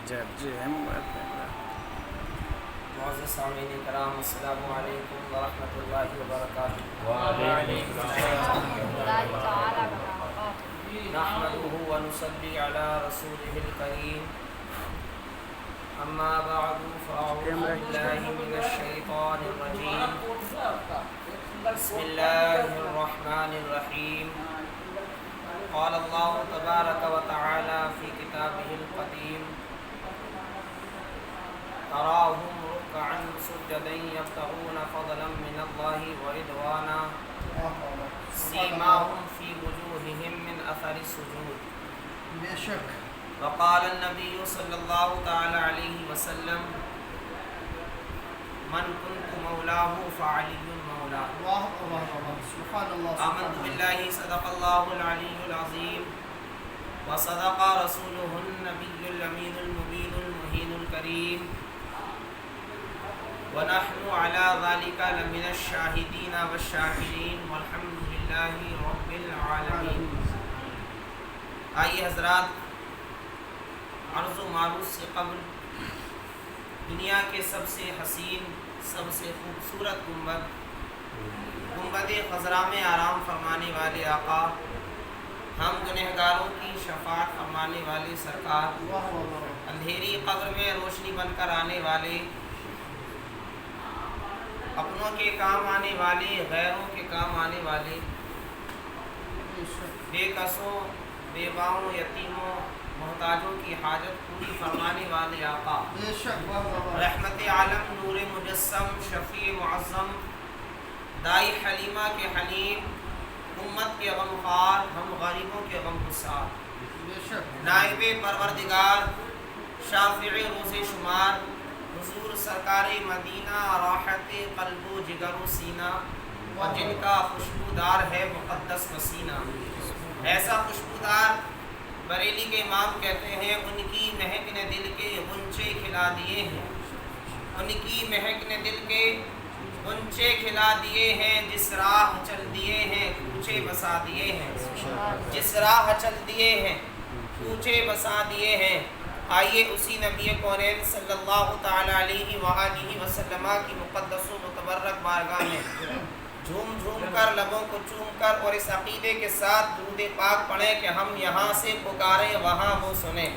معزز سامعین کرام، السلام علیکم ورحمۃ اللہ وبرکاتہ۔ وعلیکم السلام ورحمۃ اللہ وبرکاتہ۔ نحمده ونصلي على رسوله الكريم، اما بعد فاعوذ بالله من الشیطان الرجیم، بسم اللہ الرحمن الرحیم۔ قال اللہ تبارک وتعالی فی کتابه القدیم، تراهم ركعا سجدا يبتغون فضلا من الله ورضوانا سيماهم في وجوههم من اثر السجود۔ وقال النبي صلى الله تعالى عليه وسلم، من كنت مولاه فعلي مولاه۔ آمنت بالله صدق الله العلي العظيم وصدق رسوله النبي الأمين المبين المهين الكريم، ونحن على ذلك لمن الشاهدين والشاكرين والحمد لله رب العالمين۔ آئیے حضرات، عرض و معروض سے قبل دنیا کے سب سے حسین، سب سے خوبصورت گنبد خضرا میں آرام فرمانے والے آقا، ہم گنہگاروں کی شفاعت فرمانے والے سرکار، اندھیری قبر میں روشنی بن کر آنے والے، اپنوں کے کام آنے والے، غیروں کے کام آنے والے، بے کسوں، بیواؤں، یتیموں، محتاجوں کی حاجت پوری فرمانے والے آقا، رحمت عالم، نور مجسم، شفیع معظم، دائی حلیمہ کے حلیم، امت کے غمخوار، ہم غریبوں کے غمگسار، نائب پروردگار، شافع روز شمار، حضور سرکار مدینہ، راحت قلب و جگر و سینہ، اور جن کا خوشبودار ہے مقدس پسینہ۔ ایسا خوشبودار بریلی کے امام کہتے ہیں، ان کی مہک نے دل کے غنچے کھلا دیے ہیں، ان کی مہک نے دل کے غنچے کھلا دیے ہیں، جس راہ چل دیے ہیں کوچے بسا دیے ہیں، جس راہ چل دیے ہیں کوچے بسا دیے ہیں۔ آئیے اسی نبی کونین صلی اللہ تعالی علیہ وآلہ وسلم کی مقدس و متبرک بارگاہ میں جھوم جھوم کر، لبوں کو چوم کر، اور اس عقیدے کے ساتھ درود پاک پڑھیں کہ ہم یہاں سے پکاریں وہاں وہ سنیں،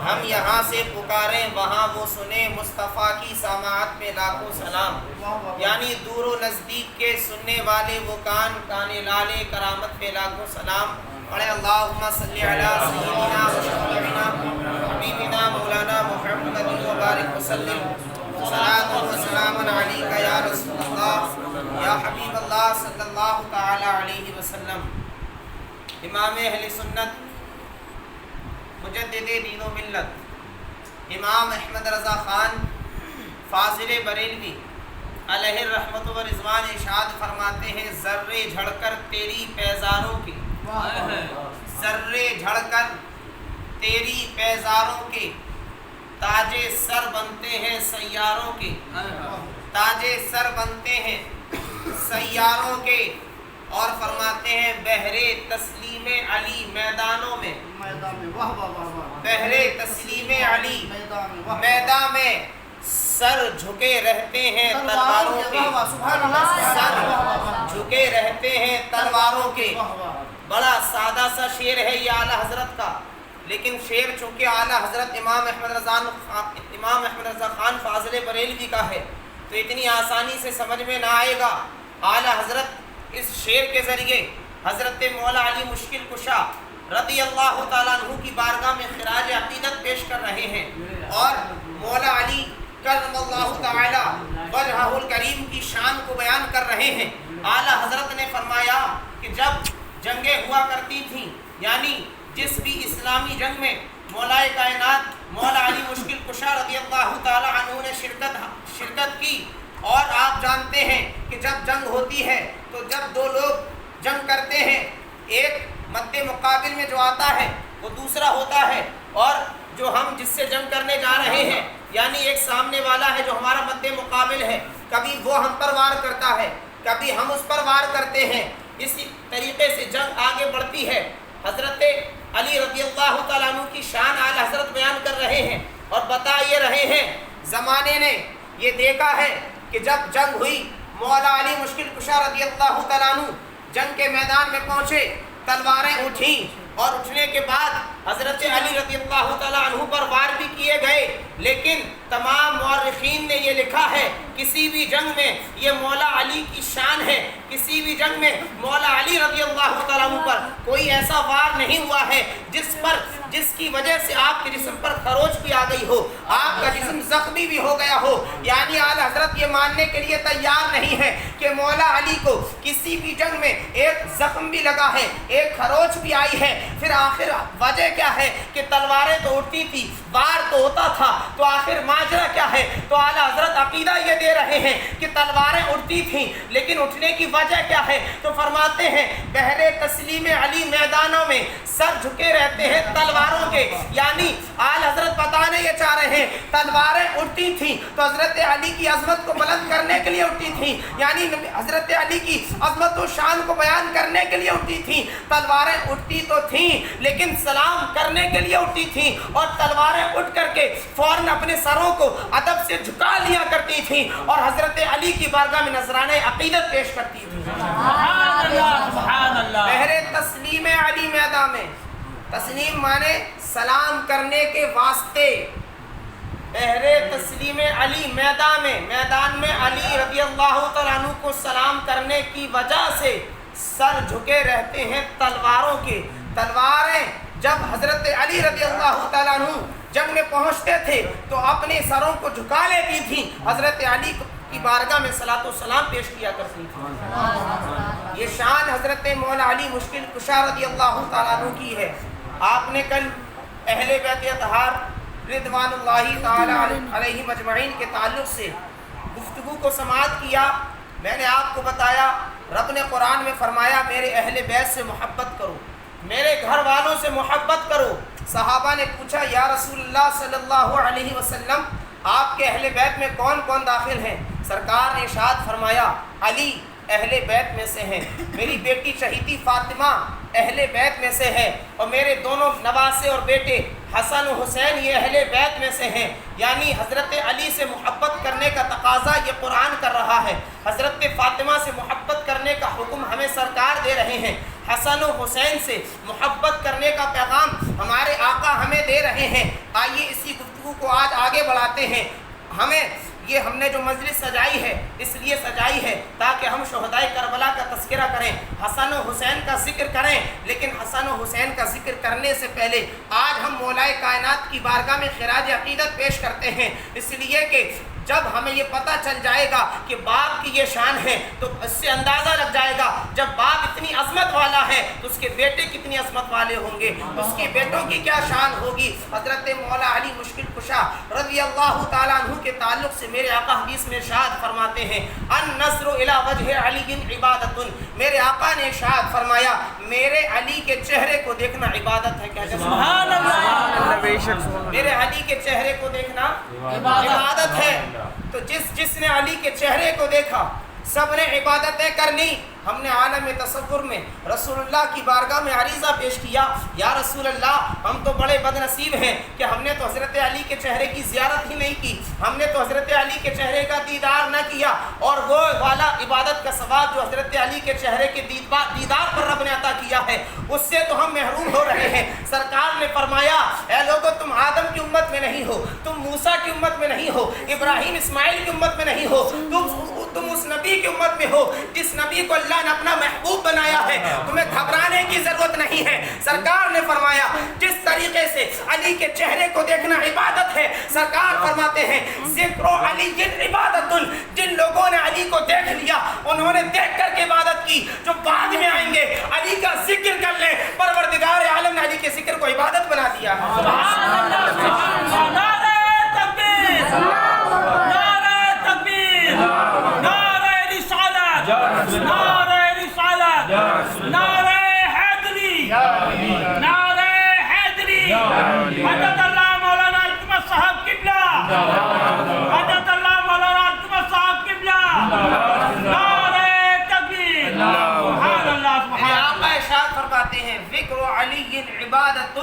ہم یہاں سے پکاریں وہاں وہ سنیں، مصطفیٰ کی سماعت میں لاکھوں سلام، یعنی دور و نزدیک کے سننے والے وہ کان، کان لالے کرامت پہ لاکھوں سلام پڑھیں۔ اللہم صلی علی سیدنا و شفیعنا حبیبنا مولانا محمد وبارک وسلم، صلاۃ و سلام علیک یا رسول اللہ یا حبیب اللہ صلی اللہ تعالی علیہ وسلم۔ امام اہل سنت، مجدد دین و ملت، امام احمد رضا خان فاضل بریلوی علیہ الرحمت و رضوان ارشاد فرماتے ہیں، ذرے جھڑ کر تیری پیزاروں کے، ذرے جھڑ کر تیری پیزاروں کے، تاجے سر بنتے ہیں سیاروں کے، تاجے سر بنتے ہیں سیاروں کے، اور فرماتے ہیں بہرے تسلیم علی میدانوں میں، بہرے تسلیم علی میدان میں سر جھکے رہتے ہیں تلواروں کے، سر جھکے رہتے ہیں تلواروں کے۔ بڑا سادہ سا شعر ہے یہ اعلیٰ حضرت کا، لیکن شعر چونکہ اعلیٰ حضرت امام احمد رضا خان فاضل بریلوی کا ہے تو اتنی آسانی سے سمجھ میں نہ آئے گا۔ اعلیٰ حضرت اس شعر کے ذریعے حضرت مولا علی مشکل کشا رضی اللہ تعالیٰ عنہ کی بارگاہ میں خراج عقیدت پیش کر رہے ہیں، اور مولا علی کرم اللہ تعالی وجہہ الکریم کی شان کو بیان کر رہے ہیں۔ اعلیٰ حضرت نے فرمایا کہ جب جنگیں ہوا کرتی تھیں، یعنی جس بھی اسلامی جنگ میں مولائے کائنات مولا علی مشکل کشا رضی اللہ تعالی عنہ نے شرکت کی، اور آپ جانتے ہیں کہ جب جنگ ہوتی ہے تو جب دو لوگ جنگ کرتے ہیں، ایک مد مقابل میں جو آتا ہے وہ دوسرا ہوتا ہے، اور جو ہم جس سے جنگ کرنے جا رہے ہیں یعنی ایک سامنے والا ہے جو ہمارا مد مقابل ہے، کبھی وہ ہم پر وار کرتا ہے، کبھی ہم اس پر وار کرتے ہیں، اسی طریقے سے جنگ آگے بڑھتی ہے۔ حضرت علی رضی اللہ تعالیٰ عنہ کی شان اعلیٰ حضرت بیان کر رہے رہے ہیں اور بتا یہ رہے ہیں زمانے نے یہ دیکھا ہے کہ جب جنگ ہوئی مولا علی مشکل کشا رضی اللہ تعالیٰ عنہ جنگ کے میدان میں پہنچے، تلواریں اٹھیں اور اٹھنے کے بعد حضرت علی رضی اللہ تعالیٰ عنہ پر وار بھی کیے گئے، لیکن تمام مورخین نے یہ لکھا ہے کسی بھی جنگ میں یہ مولا علی کی شان ہے، کسی بھی جنگ میں مولا علی رضی اللہ تعالیٰ عنہ پر کوئی ایسا وار نہیں ہوا ہے جس کی وجہ سے آپ کے جسم پر خروچ بھی آ گئی ہو، آپ کا جسم زخمی بھی ہو گیا ہو۔ یعنی اعلی حضرت یہ ماننے کے لیے تیار نہیں ہے کہ مولا علی کو کسی بھی جنگ میں ایک زخم بھی لگا ہے، ایک خروچ بھی آئی ہے۔ پھر آخر وجہ کیا ہے کہ تلواریں تو اٹھتی تھی، وار تو ہوتا تھا، تو آخر ماجرا کیا ہے؟ تو اعلی حضرت عقیدہ یہ دے رہے ہیں کہ تلواریں اٹھتی تھیں، لیکن اٹھنے کی وجہ کیا ہے؟ تو فرماتے ہیں بہر تسلیم علی میدانوں میں سر جھکے رہتے ہیں تلواروں کے، یعنی اعلی حضرت بتانے یہ چاہ رہے ہیں تلواریں اٹھتی تھیں تو حضرت علی کی عظمت کو بلند کرنے کے لیے اٹھتی تھیں، یعنی حضرت علی کی عظمت و شان کو بیان کرنے کے لیے اٹھتی تھیں۔ تلواریں اٹھتی تو تھیں لیکن سلام کرنے کے لیے اٹھتی تھیں، اور تلواریں اٹھ کر کے فوراً اپنے سروں کو ادب سے جھکا لیا کرتی تھیں اور حضرت علی کی بارگاہ میں نذرانہ عقیدت پیش کرتی تھیں۔ بہر تسلیم علی میدان میں، تسلیم مانے سلام کرنے کے واسطے، بہر تسلیم علی میدان میں علی رضی اللہ تعالیٰ عنہ کو سلام کرنے کی وجہ سے سر جھکے رہتے ہیں تلواروں کے۔ تلواریں جب حضرت علی رضی اللہ تعالیٰ عنہ جنگ میں پہنچتے تھے تو اپنے سروں کو جھکا لیتی تھیں، حضرت علی کی بارگاہ میں صلاۃ و سلام پیش کیا کرتی تھیں۔ یہ شان حضرت مولا علی مشکل کشا رضی اللہ تعالیٰ عنہ کی ہے۔ آپ نے کل اہل بیت اطہار رضوان اللہ تعالیٰ علیہ مجمعین کے تعلق سے گفتگو کو سماعت کیا۔ میں نے آپ کو بتایا رب نے قرآن میں فرمایا میرے اہل بیت سے محبت کرو، میرے گھر والوں سے محبت کرو۔ صحابہ نے پوچھا یا رسول اللہ صلی اللہ علیہ وسلم آپ کے اہل بیت میں کون کون داخل ہیں؟ سرکار نے ارشاد فرمایا علی اہل بیت میں سے ہیں، میری بیٹی شہیدی فاطمہ اہل بیت میں سے ہے، اور میرے دونوں نواسے اور بیٹے حسن و حسین یہ اہل بیت میں سے ہیں۔ یعنی حضرت علی سے محبت کرنے کا تقاضا یہ قرآن کر رہا ہے، حضرت فاطمہ سے محبت کرنے کا حکم ہمیں سرکار دے رہے ہیں، حسن و حسین سے محبت کرنے کا پیغام ہمارے آقا ہمیں دے رہے ہیں۔ آئیے اسی گفتگو کو آج آگے بڑھاتے ہیں۔ ہم نے جو مجلس سجائی ہے اس لیے سجائی ہے تاکہ ہم شہدائے کربلا کا تذکرہ کریں، حسن و حسین کا ذکر کریں، لیکن حسن و حسین کا ذکر کرنے سے پہلے آج ہم مولائے کائنات کی بارگاہ میں خراج عقیدت پیش کرتے ہیں، اس لیے کہ جب ہمیں یہ پتہ چل جائے گا کہ باپ کی یہ شان ہے تو اس سے اندازہ لگ جائے گا جب باپ اتنی عظمت والا ہے تو اس کے بیٹے کتنی عظمت والے ہوں گے، اس کے بیٹوں کی کیا شان ہوگی۔ حضرت مولا علی مشکل کشا رضی اللہ تعالیٰ عنہ کے تعلق سے میرے آقا حدیث میں ارشاد فرماتے ہیں النظر الی وجہ علی عبادت، میرے آقا نے ارشاد فرمایا میرے علی کے چہرے کو دیکھنا عبادت ہے۔ کہتے ہیں سبحان اللہ، میرے علی کے چہرے کو دیکھنا عبادت ہے۔ تو جس نے علی کے چہرے کو دیکھا سب نے عبادتیں کرنی۔ ہم نے عالم تصور میں رسول اللہ کی بارگاہ میں عریضہ پیش کیا یا رسول اللہ ہم تو بڑے بد نصیب ہیں کہ ہم نے تو حضرت علی کے چہرے کی زیارت ہی نہیں کی، ہم نے تو حضرت علی کے چہرے کا دیدار نہ کیا، اور وہ والا عبادت کا ثواب جو حضرت علی کے چہرے کے دیدار پر رب نے عطا کیا ہے اس سے تو ہم محروم ہو رہے ہیں۔ سرکار نے فرمایا اے لوگو تم آدم کی امت میں نہیں ہو، تم موسیٰ کی امت میں نہیں ہو، ابراہیم اسماعیل کی امت میں نہیں ہو، تم اس نبی کی امت میں ہو جس نبی کو اللہ نے اپنا محبوب بنایا ہے، تمہیں گھبرانے کی ضرورت نہیں ہے۔ سرکار نے فرمایا جس طریقے سے علی کے چہرے کو دیکھنا عبادت ہے، سرکار فرماتے ہیں ذکر علی عبادت، جن لوگوں نے علی کو دیکھ لیا انہوں نے دیکھ کر کے عبادت کی، جو بعد میں آئیں گے علی کا ذکر کر لیں، پروردگار عالم نے علی کے ذکر کو عبادت بنا دیا ہے۔ سبحان اللہ، نعرہ تکبیر، نعرہ تکبیر، نعرہ رسالت، نعرہ رسالت، نعرہ حیدری، نعرہ حیدری، حضرت اللہ مولانا التمش صاحب قبلہ، حضرت اللہ مولانا التمش صاحب قبلہ، نعرہ تکبیر، سبحان اللہ، سبحان اللہ۔ آقا ارشاد فرماتے ہیں ذکر علی عبادت،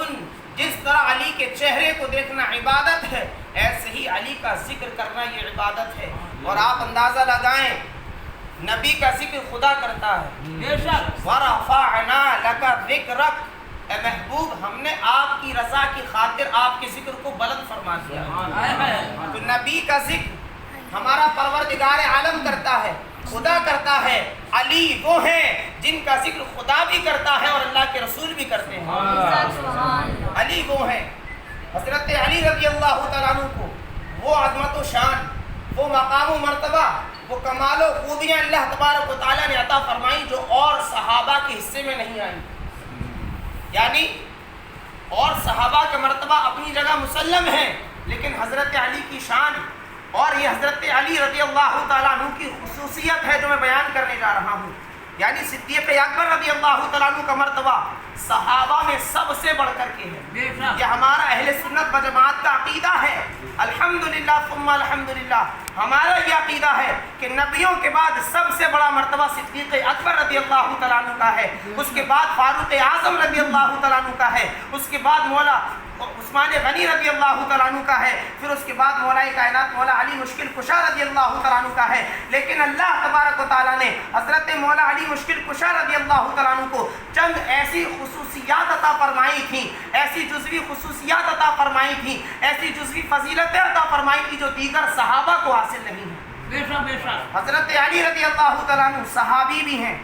جس طرح علی کے چہرے کو دیکھنا عبادت ہے، ایسے ہی علی کا ذکر کرنا یہ عبادت ہے۔ اور آپ اندازہ لگائیں، نبی کا ذکر خدا کرتا ہے۔ بے شک وَرَفَعْنَا لَكَ ذِكْرَكَ، اے محبوب ہم نے آپ کی رضا کی خاطر آپ کے ذکر کو بلند فرما دیا۔ تو نبی کا ذکر ہمارا پروردگار عالم کرتا ہے، خدا کرتا ہے۔ علی وہ ہیں جن کا ذکر خدا بھی کرتا ہے اور اللہ کے رسول بھی کرتے ہیں۔ علی وہ ہیں، حضرت علی رضی اللہ تعالیٰ عنہ کو وہ عظمت و شان، وہ مقام و مرتبہ، وہ کمال و خوبیاں اللہ تبارک و تعالیٰ نے عطا فرمائی جو اور صحابہ کے حصے میں نہیں آئی۔ یعنی اور صحابہ کا مرتبہ اپنی جگہ مسلم ہے، لیکن حضرت علی کی شان اور یہ حضرت علی رضی اللہ تعالیٰ عنہ کی خصوصیت ہے جو میں بیان کرنے جا رہا ہوں۔ یعنی صدیق اکبر رضی اللہ تعالیٰ عنہ کا مرتبہ صحابہ میں سب سے بڑھ کر کے ہے۔ یہ ہمارا اہل سنت و جماعت کا عقیدہ ہے، الحمدللہ ثم الحمدللہ۔ ہمارا یہ عقیدہ ہے کہ نبیوں کے بعد سب سے بڑا مرتبہ صدیق اکبر رضی اللہ تعالیٰ عنہ کا ہے، اس کے بعد فاروق اعظم رضی اللہ تعالیٰ عنہ کا ہے، اس کے بعد مولا عثمان غنی رضی اللہ تعالیٰ عنہ کا ہے، پھر اس کے بعد مولا کائنات مولا علی مشکل کشا رضی اللہ تعالیٰ عنہ کا ہے۔ لیکن اللہ تبارک و تعالیٰ نے حضرت مولا علی مشکل کشا رضی اللہ تعالیٰ عنہ کو چند ایسی خصوصیات عطا فرمائی تھیں، ایسی جزوی خصوصیات عطا فرمائی تھیں، ایسی جزوی فضیلتیں عطا فرمائی تھیں جو دیگر صحابہ کو حاصل نہیں ہیں۔ بے شک حضرت علی رضی اللہ تعالیٰ عنہ صحابی بھی ہیں،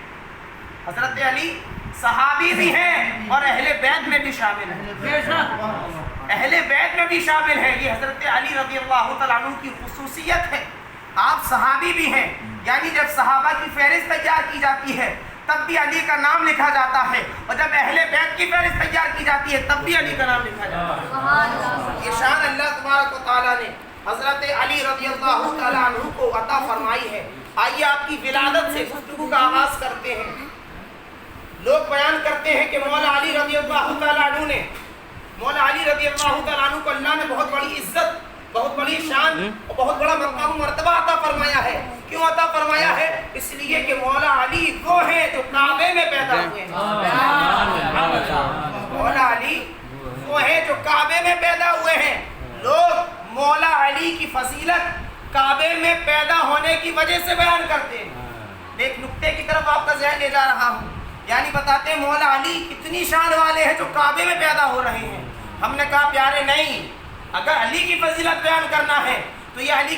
حضرت علی صحابی بھی ہیں اور اہل بیت میں بھی شامل ہیں، اہل بیت میں بھی شامل ہیں۔ یہ حضرت علی رضی اللہ تعالیٰ عنہ کی خصوصیت ہے، آپ صحابی بھی ہیں۔ یعنی جب صحابہ کی فہرست تیار کی جاتی ہے تب بھی علی کا نام لکھا جاتا ہے، اور جب اہل بیت کی فہرست تیار کی جاتی ہے تب بھی علی کا نام لکھا جاتا ہے۔ یہ شان اللہ تبارک و تعالیٰ نے حضرت علی رضی اللہ تعالیٰ عنہ کو عطا فرمائی ہے۔ آئیے آپ کی ولادت سے گفتگو کا آغاز کرتے ہیں۔ لوگ بیان کرتے ہیں کہ مولا علی رضی اللہ تعالیٰ عنہ نے، مولا علی رضی اللہ تعالیٰ عنہ کو اللہ نے بہت بڑی عزت، بہت بڑی شان اور بہت بڑا مقام و مرتبہ عطا فرمایا ہے۔ کیوں عطا فرمایا ہے؟ اس لیے کہ مولا علی وہ ہیں جو کعبے میں پیدا ہوئے ہیں۔ مولا علی وہ ہیں جو کعبے میں پیدا ہوئے ہیں۔ لوگ مولا علی کی فضیلت کعبے میں پیدا ہونے کی وجہ سے بیان کرتے ہیں۔ ایک نقطے کی طرف آپ کا ذہن لے جا رہا ہوں، یعنی بتاتے ہیں مولا علی کتنی شان والے ہیں جو کعبے میں پیدا ہو رہے ہیں۔ ہم نے کہا پیارے نہیں، اگر علی کی فضیلت بیان کرنا ہے تو یہ علی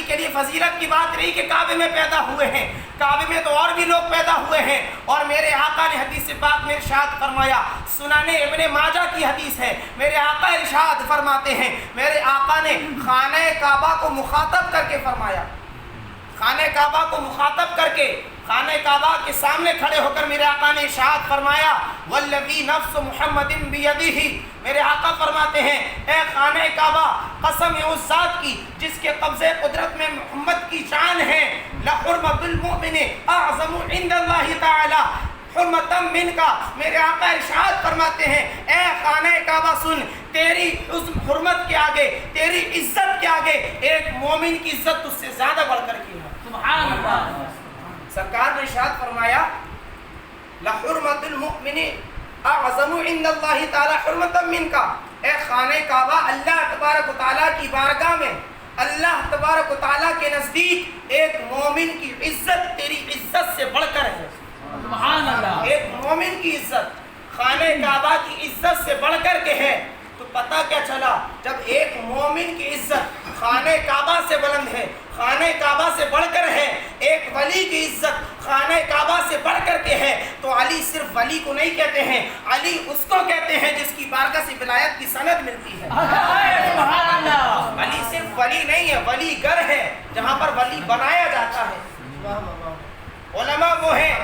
کے لیے فضیلت کی بات نہیں کہ کعبے میں پیدا ہوئے ہیں، کعبے میں تو اور بھی لوگ پیدا ہوئے ہیں۔ اور میرے آقا نے حدیث پاک میں ارشاد فرمایا، سنن ابن ماجہ کی حدیث ہے، میرے آقا ارشاد فرماتے ہیں، میرے آقا نے خانہ کعبہ کو مخاطب کر کے فرمایا، خانہ کعبہ کو مخاطب کر کے خانہ کعبہ کے سامنے کھڑے ہو کر میرے آقا نے ارشاد فرمایا، والذی نفس محمد بیدہ، میرے آقا فرماتے ہیں اے خانہ کعبہ قسم اس ذات کی جس کے قبضے قدرت میں محمد کی شان ہے، لحرمت المؤمن اعظم عند اللہ تعالی حرمتا من کا، میرے آقا ارشاد فرماتے ہیں اے خانہ کعبہ سن، تیری حرمت کے آگے، تیری عزت کے آگے ایک مومن کی عزت اس سے زیادہ بڑھ کر کی ہے۔ سبحان اللہ۔ سرکار نے ارشاد فرمایا لحرمت المؤمن اعظم عند اللہ تعالی حرمتا من کا، اے خانہ کعبہ اللہ تبارک و تعالیٰ کی بارگاہ میں، اللہ تبارک و تعالیٰ کے نزدیک ایک مومن کی عزت تیری عزت سے بڑھ کر ہے۔ سبحان اللہ۔ ایک مومن کی عزت خانہ کعبہ کی عزت سے بڑھ کر کے ہے، تو پتہ کیا چلا؟ جب ایک مومن کی عزت خانہ کعبہ سے بلند ہے، خانہ کعبہ سے بڑھ کر ہے، ایک ولی کی عزت خانہ کعبہ سے بڑھ کر کے ہے، تو علی صرف ولی کو نہیں کہتے ہیں، علی اس کو کہتے ہیں جس کی بارگاہ سے ولایت کی سند ملتی ہے۔ علی صرف ولی نہیں ہے، ولی گر ہے جہاں پر ولی بنایا جاتا ہے۔ علماء وہ ہیں،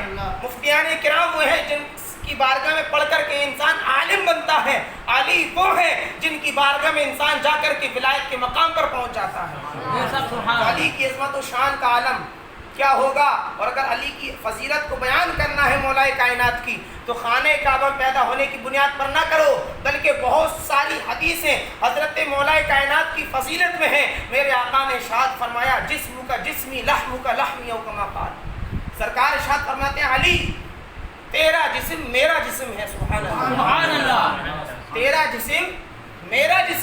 مفتیان کرام وہ ہیں جن کی بارگاہ میں پڑھ کر کے انسان عالم بنتا ہے، علی وہ ہیں جن کی بارگاہ میں انسان جا کر کے ولایت کے مقام پر پہنچ جاتا ہے۔ علی کی عظمت و شان کا عالم کیا ہوگا؟ اور اگر علی کی فضیلت کو بیان کرنا ہے مولا کائنات کی تو خانہ کعبہ پیدا ہونے کی بنیاد پر نہ کرو، بلکہ بہت ساری حدیثیں حضرت مولا کائنات کی فضیلت میں ہیں۔ میرے آقا نے ارشاد فرمایا جسم کا جسمی لحم کا لحمی او کما قال، سرکار ارشاد فرماتے ہیں علی تیرا جسم میرا جسم ہے۔ سبحان اللہ۔ تیرا جسم میرا جسم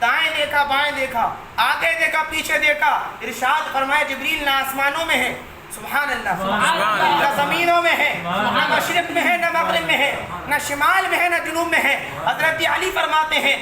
دائیں دیکھا بائیں دیکھا، آگے دیکھا پیچھے دیکھا، ارشاد فرمایا جبریل نہ آسمانوں میں ہے، سبحان اللہ، نہ زمینوں میں ہے، نہ مشرق میں ہے نہ مغرب میں ہے، نہ شمال میں ہے نہ جنوب میں ہے۔ حضرت علی فرماتے ہیں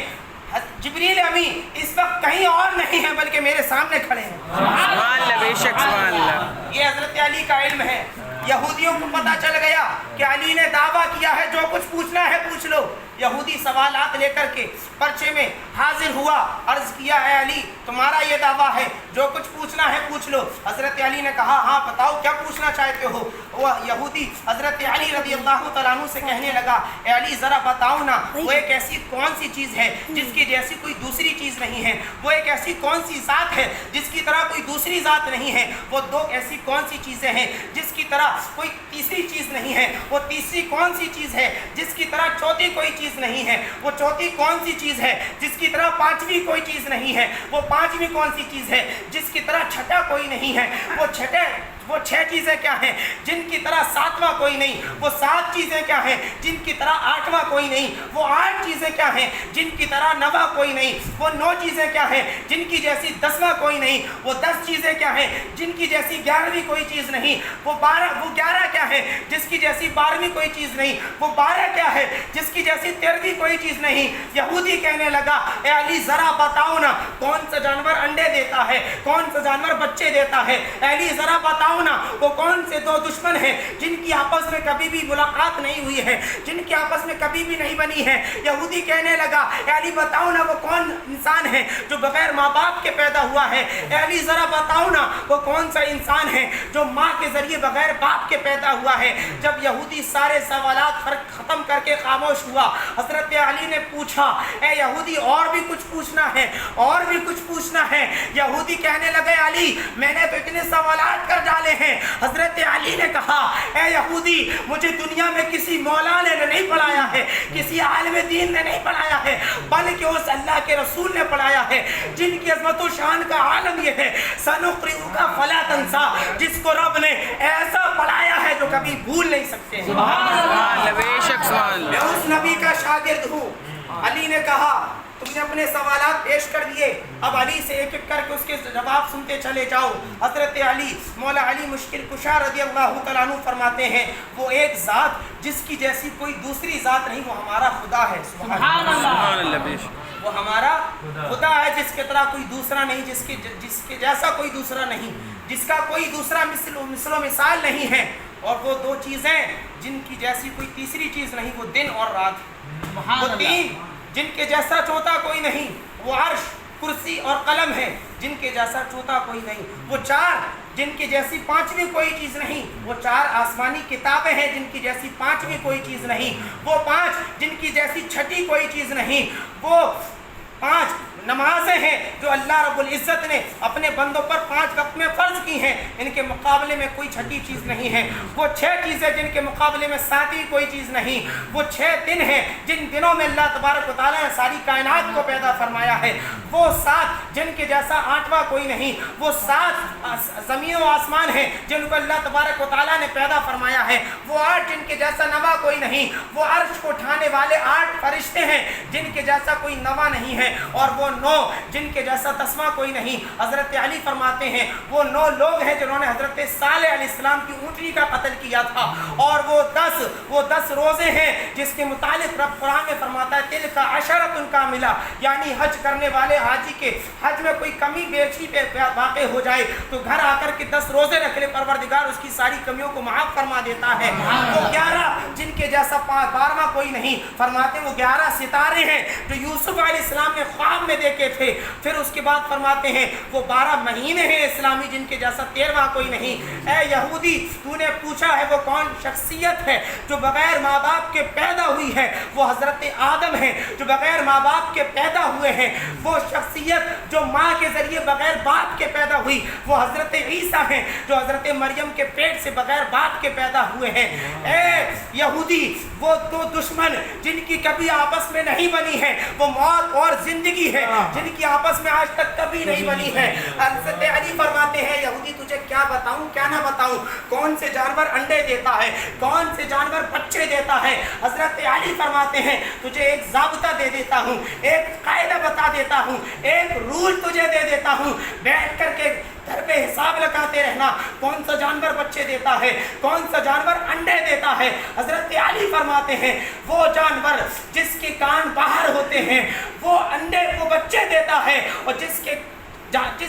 جبریل امی اس وقت کہیں اور نہیں ہے بلکہ میرے سامنے کھڑے ہیں۔ سبحان اللہ، بے شک سبحان اللہ۔ یہ حضرت علی کا علم ہے۔ یہودیوں کو پتہ چل گیا کہ علی نے دعویٰ کیا ہے جو کچھ پوچھنا ہے پوچھ لو۔ یہودی سوالات لے کر کے پرچے میں حاضر ہوا، عرض کیا ہے علی تمہارا یہ دعویٰ ہے جو کچھ پوچھنا ہے پوچھ لو۔ حضرت علی نے کہا ہاں بتاؤ کیا پوچھنا چاہتے ہو۔ وہ یہودی حضرت علی رضی اللہ تعالیٰ عنہ سے کہنے لگا اے علی ذرا بتاؤ نا، وہ ایک ایسی کون سی چیز ہے جس کی جیسی کوئی دوسری چیز نہیں ہے، وہ ایک ایسی کون سی ذات ہے جس کی طرح کوئی دوسری ذات نہیں ہے، وہ دو ایسی کون سی چیزیں ہیں جس کی طرح کوئی تیسری چیز نہیں ہے، وہ تیسری کون سی چیز ہے جس کی طرح چوتھی کوئی چیز نہیں ہے، وہ چوتھی کون سی چیز ہے جس کی طرح پانچویں کوئی چیز نہیں ہے، وہ پانچویں کون سی چیز ہے جس کی طرح چھٹا کوئی نہیں ہے، وہ چھ چیزیں کیا ہیں جن کی طرح ساتواں کوئی نہیں، وہ سات چیزیں کیا ہیں جن کی طرح آٹھواں کوئی نہیں، وہ آٹھ چیزیں کیا ہیں جن کی طرح نواں کوئی نہیں، وہ نو چیزیں کیا ہیں جن کی جیسی دسواں کوئی نہیں، وہ 10 چیزیں کیا ہیں جن کی جیسی 11ویں کوئی چیز نہیں، وہ 11 کیا ہے جس کی جیسی 12ویں کوئی چیز نہیں، وہ 12 کیا ہے جس کی جیسی 13ویں کوئی چیز نہیں۔ یہودی کہنے لگا اے علی ذرا بتاؤ نا کون سا جانور انڈے دیتا ہے، کون سا جانور بچے دیتا ہے، اے علی ذرا بتاؤ نا وہ کون سے دو دشمن ہیں جن کی آپس میں کبھی بھی ملاقات نہیں ہوئی ہے، جن کی آپس میں کبھی بھی نہیں بنی ہے۔ یہودی کہنے لگا اے علی بتاؤ نا وہ کون انسان ہے جو بغیر ماں باپ کے پیدا ہوا ہے، اے علی ذرا بتاؤ نا وہ کون سا انسان ہے جو ماں کے ذریعے بغیر باپ کے پیدا ہوا ہے۔ جب یہودی سارے سوالات ختم کر کے خاموش ہوا، حضرت علی نے پوچھا اے یہودی اور بھی کچھ پوچھنا ہے، اور بھی کچھ پوچھنا ہے۔ یہودی کہنے لگے علی میں نے تو اتنے سوالات کر ڈالے ہیں۔ حضرت علی نے کہا اے یہودی مجھے دنیا میں کسی مولا نے نہیں پڑھایا ہے، کسی عالم دین نے نہیں پڑھایا ہے، بلکہ اس اللہ کے رسول نے پڑھایا ہے جن کی عظمت و شان کا عالم یہ ہے سنقرئک فلا تنسا، جس کو رب نے ایسا پڑھایا ہے جو کبھی بھول نہیں سکتے۔ سبحان اللہ، بے شک سبحان اللہ۔ میں اس نبی کا شاگرد ہوں۔ علی نے کہا تم نے اپنے سوالات پیش کر دیے، اب علی سے ایک ایک کر کے اس کے جواب سنتے چلے جاؤ۔ حضرت علی مولا علی مشکل کشا رضی اللہ تعالیٰ عنہ فرماتے ہیں وہ ایک ذات جس کی جیسی کوئی دوسری ذات نہیں، وہ ہمارا خدا ہے۔ سبحان سبحان اللہ، اللہ، بے شک۔ وہ ہمارا خدا ہے جس کے طرح کوئی دوسرا نہیں، جس کے جیسا کوئی دوسرا نہیں، جس کا کوئی دوسرا مثل و مثال نہیں ہے۔ اور وہ دو چیزیں جن کی جیسی کوئی تیسری چیز نہیں، وہ دن اور رات۔ وہ تین جن کے جیسا چوتھا کوئی نہیں، وہ عرش کرسی اور قلم ہے جن کے جیسا چوتھا کوئی نہیں۔ وہ چار جن کی جیسی پانچویں کوئی چیز نہیں، وہ چار آسمانی کتابیں ہیں جن کی جیسی پانچویں کوئی چیز نہیں۔ وہ پانچ جن کی جیسی چھٹی کوئی چیز نہیں۔ وہ پانچ نمازیں ہیں جو اللہ رب العزت نے اپنے بندوں پر 5 وقت میں فرض کی ہیں، ان کے مقابلے میں کوئی چھٹی چیز نہیں ہے۔ وہ 6 چیزیں جن کے مقابلے میں 7ویں کوئی چیز نہیں۔ وہ 6 دن ہیں جن دنوں میں اللہ تبارک و تعالیٰ نے ساری کائنات کو پیدا فرمایا ہے۔ وہ 7 جن کے جیسا 8واں کوئی نہیں۔ وہ 7 زمین و آسمان ہیں جن کو اللہ تبارک و تعالیٰ نے پیدا فرمایا ہے۔ وہ 8 جن کے جیسا 9واں کوئی نہیں۔ وہ عرش کو اٹھانے والے 8 فرشتے ہیں جن کے جیسا کوئی 9واں نہیں ہے۔ اور وہ 9 جن کے جیسا 10واں کوئی نہیں۔ حضرت علی فرماتے ہیں وہ 9 لوگ ہیں جنہوں نے حضرت صالح علیہ السلام کی اونٹنی کا قتل کیا تھا۔ اور وہ 10 روزے ہیں جس کے متعلق رب قرآن میں فرماتا ہے تلک عشرۃ کاملہ، یعنی حج کرنے والے حاجی کے حج میں کوئی کمی بیشی پہ واقع ہو جائے تو گھر آ کر کے 10 روزے رکھ لے، پروردگار اس کی ساری کمیوں کو معاف فرما دیتا ہے۔ وہ 11 جن کے جیسا 12واں کوئی نہیں۔ فرماتے ہیں وہ 11 ستارے ہیں جو یوسف علیہ السلام نے خواب میں دیکھے تھے۔ پھر اس کے بعد فرماتے ہیں وہ 12 مہینے ہیں اسلامی جن کے جیسا 13واں کوئی نہیں۔ اے یہودی تو نے پوچھا ہے وہ کون شخصیت ہے جو بغیر ماں باپ کے پیدا ہوئی ہے، وہ حضرت آدم ہے جو بغیر ماں باپ کے پیدا ہوئے ہیں۔ وہ شخصیت جو ماں کے ذریعے بغیر باپ کے پیدا ہوئی وہ حضرت عیسیٰ ہیں جو حضرت مریم کے پیٹ سے بغیر باپ کے پیدا ہوئے ہیں۔ اے یہودی وہ 2 دشمن جن کی کبھی آپس میں نہیں بنی ہے، وہ موت اور زندگی ہے جن کی آپس میں آج تک کبھی نہیں بنی ہے. حضرت علی فرماتے ہیں یہودی تجھے کیا بتاؤں کیا نہ بتاؤں, کون سے جانور انڈے دیتا ہے, کون سے جانور بچے دیتا ہے. حضرت علی فرماتے ہیں تجھے ایک ضابطہ دے دیتا ہوں, ایک قاعدہ بتا دیتا ہوں, ایک رول تجھے دے دیتا ہوں, بیٹھ کر کے گھر پہ حساب لگاتے رہنا کون سا جانور بچے دیتا ہے, کون سا جانور انڈے دیتا ہے. حضرت علی فرماتے ہیں وہ جانور جس کے کان باہر ہوتے ہیں وہ انڈے کو بچے دیتا ہے, اور جس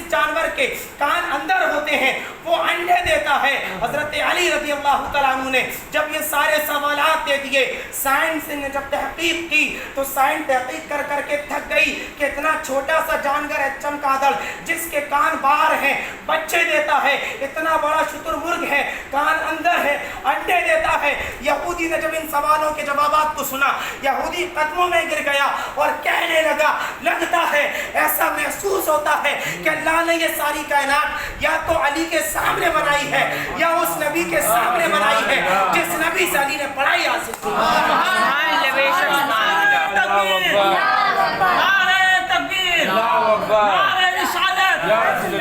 جانور کے کان اندر ہوتے ہیں وہ انڈے دیتا ہے. حضرت علی رضی اللہ تعالیٰ عنہ نے جب یہ سارے سوالات دے دیے, سائنس نے جب تحقیق کی تو سائنس تحقیق کر کر کے تھک گئی کہ اتنا چھوٹا سا جانور ہے چمگادڑ جس کے کان باہر ہیں بچے دیتا ہے, اتنا بڑا شتر مرغ ہے کان اندر ہے انڈے دیتا ہے. یہودی نے جب ان سوالوں کے جوابات کو سنا یہودی قدموں میں گر گیا اور کہنے لگا لگتا ہے ایسا محسوس ہوتا ہے کہ اللہ نے یہ ساری کائنات یا تو علی کے سامنے بنائی ہے یا اس نبی کے سامنے بنائی ہے جس نبی سے علی نے پڑھائی حاصل کی. سبحان اللہ, بے شک سبحان اللہ. نعرہ تکبیر, نعرہ رسالت,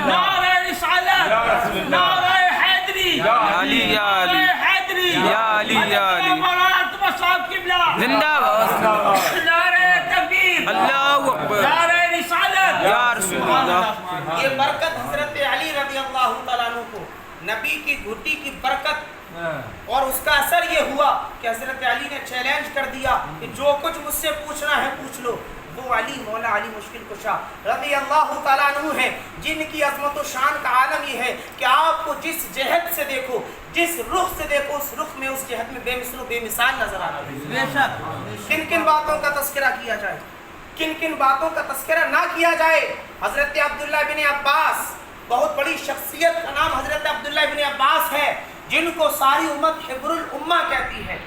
نعرہ رسالت, نعرہ حیدری, علی یا علی, حیدری, یا علی یا علی, مولانا صاحب قبلہ زندہ باد, نعرہ تکبیر, اللہ اکبر, نعرہ رسالت, یا رسول اللہ. یہ برکت حضرت علی رضی اللہ تعالیٰ عنہ کو نبی کی گھٹی کی برکت, اور اس کا اثر یہ ہوا کہ حضرت علی نے چیلنج کر دیا کہ جو کچھ مجھ سے پوچھنا ہے پوچھ لو. وہ علی مولا علی مشکل کشا رضی اللہ تعالیٰ عنہ ہیں جن کی عظمت و شان کا عالم یہ ہے کہ آپ کو جس جہت سے دیکھو, جس رخ سے دیکھو, اس رخ میں اس جہت میں بے مثل و بے مثال نظر آ رہا ہے. کن کن باتوں کا تذکرہ کیا جائے, کن کن باتوں کا تذکرہ نہ کیا جائے. حضرت عبداللہ بن عباس, بہت بڑی شخصیت کا نام حضرت عبداللہ بن عباس ہے جن کو ساری امت حبر الامہ کہتی ہے.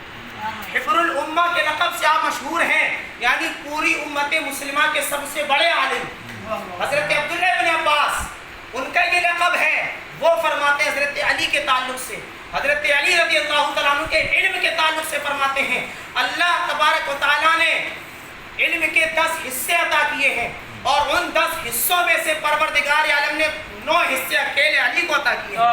حبر الامہ کے لقب سے آپ مشہور ہیں, یعنی پوری امت مسلمہ کے سب سے بڑے عالم حضرت عبداللہ بن عباس, ان کا یہ لقب ہے. وہ فرماتے ہیں حضرت علی کے تعلق سے, حضرت علی رضی اللہ تعالیٰ عنہ کے علم کے تعلق سے فرماتے ہیں اللہ تبارک و تعالیٰ نے علم کے 10 حصے عطا کیے ہیں, اور ان 10 حصوں میں سے پروردگار عالم نے 9 حصے اکیلے علی کو عطا کیے ہیں.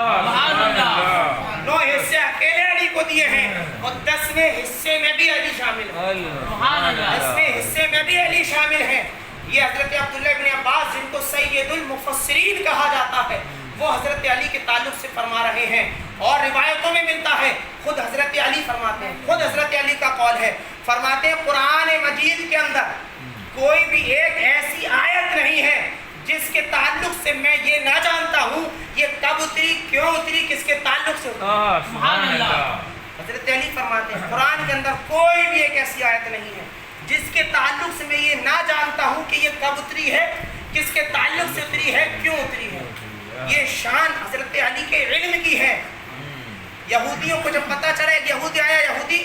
9 حصے اکیلے علی کو دیے ہیں, اور 10ویں حصے میں بھی علی شامل ہے. 10ویں حصے میں بھی علی شامل ہیں. یہ حضرت عبداللہ بن عباس جن کو سید المفسرین کہا جاتا ہے وہ حضرت علی کے تعلق سے فرما رہے ہیں, اور روایتوں میں ملتا ہے خود حضرت علی فرماتے ہیں, خود حضرت علی کا قول ہے, فرماتے ہیں قرآن مجید کے اندر کوئی بھی ایک ایسی آیت نہیں ہے جس کے تعلق سے میں یہ نہ جانتا ہوں یہ کب اتری, کیوں اتری, کس کے تعلق سے اتری. سبحان اللہ. حضرت علی فرماتے ہیں قرآن کے اندر کوئی بھی ایک ایسی آیت نہیں ہے جس کے تعلق سے میں یہ نہ جانتا ہوں کہ یہ کب اتری ہے, کس کے تعلق سے اتری ہے, کیوں اتری ہے. یہ شان حضرت علی کے علم کی ہے. یہودیوں کو جب پتہ چلا ایک یہودی آیا, یہودی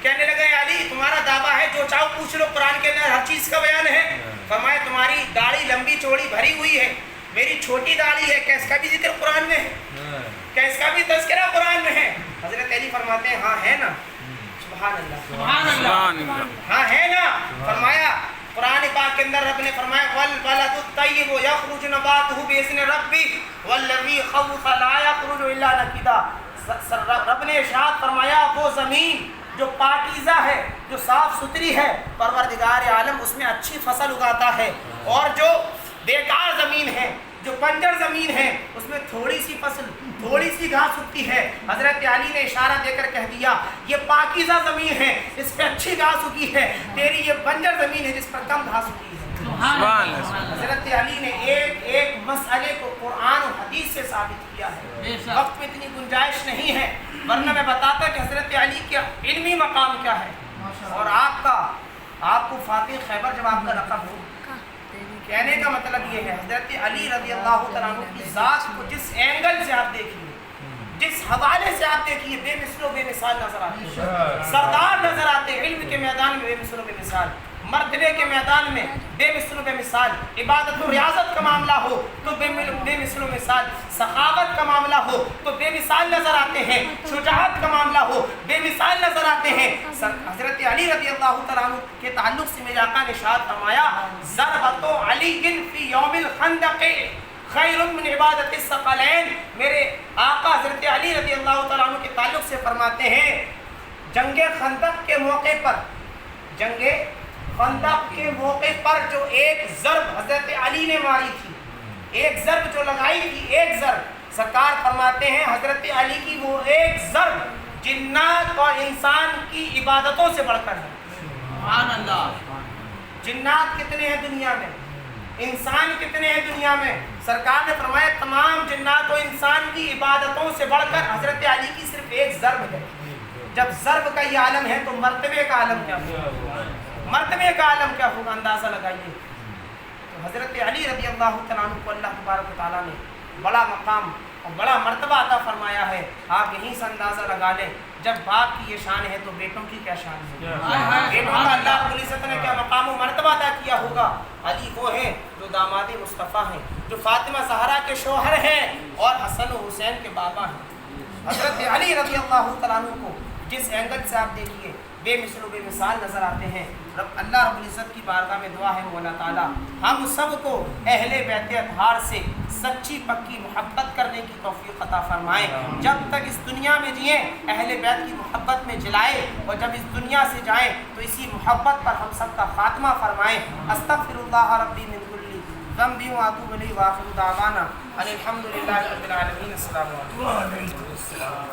کہنے لگا علی تمہارا دعویٰ ہے جو چاہو پوچھ لو, قرآن کے اندر ہر چیز کا بیان ہے. فرمایا تمہاری داڑھی لمبی چوڑی بھری ہوئی ہے, میری چھوٹی داڑھی ہے, کیا اس کا بھی ذکر قرآن میں ہے, کیا اس کا بھی تذکرہ قرآن میں ہے. حضرت علی فرماتے ہیں ہاں ہے نا. سبحان اللہ, سبحان اللہ, ہاں ہے نا. فرمایا قرآن پاک کے اندر رب نے فرمایا والبلد الطیب یخرج نباتہ باذن ربہ والذی خبث لا یخرج الا نکدا. رب نے ارشاد فرمایا وہ زمین جو پاکیزہ ہے, جو صاف ستھری ہے, پروردگار عالم اس میں اچھی فصل اگاتا ہے, اور جو بیکار زمین ہے, جو بنجر زمین ہے, اس میں تھوڑی سی فصل, تھوڑی سی گھاس اگتی ہے. حضرت علی نے اشارہ دے کر کہہ دیا یہ پاکیزہ زمین ہے اس پہ اچھی گھاس اگی ہے, تیری یہ بنجر زمین ہے جس پر کم گھاس اگی ہے. حضرت علی نے ایک ایک مسئلے کو قرآن و حدیث سے ثابت کیا ہے. وقت میں اتنی گنجائش نہیں ہے ورنہ میں بتاتا کہ حضرت علی کا علمی مقام کیا ہے. اور آپ کو فاتح خیبر جب آپ کا لقب ہو, کہنے کا مطلب یہ ہے حضرت علی رضی اللہ تعالیٰ عنہ کی ذات کو جس اینگل سے آپ دیکھیے, جس حوالے سے آپ دیکھیے, بے مثل و بے مثال نظر آتے ہیں, سردار نظر آتے ہیں, علم کے میدان میں بے مثل و بے مثال. مرتبے کے میدان میں بے مثل و بے مثال، عبادت و ریاضت کا معاملہ ہو تو بے مثل و مثال، سخاوت کا معاملہ ہو تو بے مثال نظر آتے ہیں، شجاعت کا معاملہ ہو بے مثال نظر آتے ہیں۔ حضرت علی رضی اللہ تعالیٰ عنہ کے تعلق سے میرے آقا نے ارشاد فرمایا ضربۃ علی فی یوم الخندق خیر من عبادت الثقلین۔ میرے آقا حضرت علی رضی اللہ تعالیٰ عنہ کے تعلق سے فرماتے ہیں جنگ خندق کے موقع پر، جنگ خندق کے موقع پر جو ایک ضرب حضرت علی نے ماری تھی، ایک ضرب جو لگائی تھی، ایک ضرب، سرکار فرماتے ہیں حضرت علی کی وہ ایک ضرب جنات اور انسان کی عبادتوں سے بڑھ کر ہے۔ سبحان اللہ۔ جنات کتنے ہیں دنیا میں، انسان کتنے ہیں دنیا میں؟ سرکار نے فرمایا تمام جنات و انسان کی عبادتوں سے بڑھ کر حضرت علی کی صرف ایک ضرب ہے۔ جب ضرب کا یہ عالم ہے تو مرتبے کا عالم کیا ہوگا؟ مرتبے کا عالم کیا ہوگا؟ اندازہ لگائیے۔ تو حضرت علی رضی اللہ تعالیٰ عنہ کو اللہ تبارک و تعالیٰ نے بڑا مقام اور بڑا مرتبہ عطا فرمایا ہے۔ آپ یہیں سے اندازہ لگا لیں جب باپ کی یہ شان ہے تو بیٹوں کی کیا شان ہے؟ بیٹوں کا اللہ رب العزت نے کیا مقام و مرتبہ عطا کیا ہوگا؟ علی وہ ہیں جو داماد مصطفیٰ ہیں، جو فاطمہ زہرا کے شوہر ہیں اور حسن و حسین کے بابا ہیں۔ حضرت علی رضی اللہ تعالیٰ عنہ کو جس اینگل سے آپ دیکھیے بے مثل و بے مثال نظر آتے ہیں۔ اللہ رب العزت کی بارگاہ میں دعا ہے مولا تعالیٰ ہم سب کو اہل بیت اطہار سے سچی پکی محبت کرنے کی توفیق عطا فرمائے۔ جب تک اس دنیا میں جئیں اہل بیت کی محبت میں جلائے، اور جب اس دنیا سے جائیں تو اسی محبت پر ہم سب کا خاتمہ فرمائیں۔ استغفر اللہ ربی من کل ذنب واتوب الیہ، واخر دعوانا ان الحمد للہ رب العالمین۔ السلام علیکم۔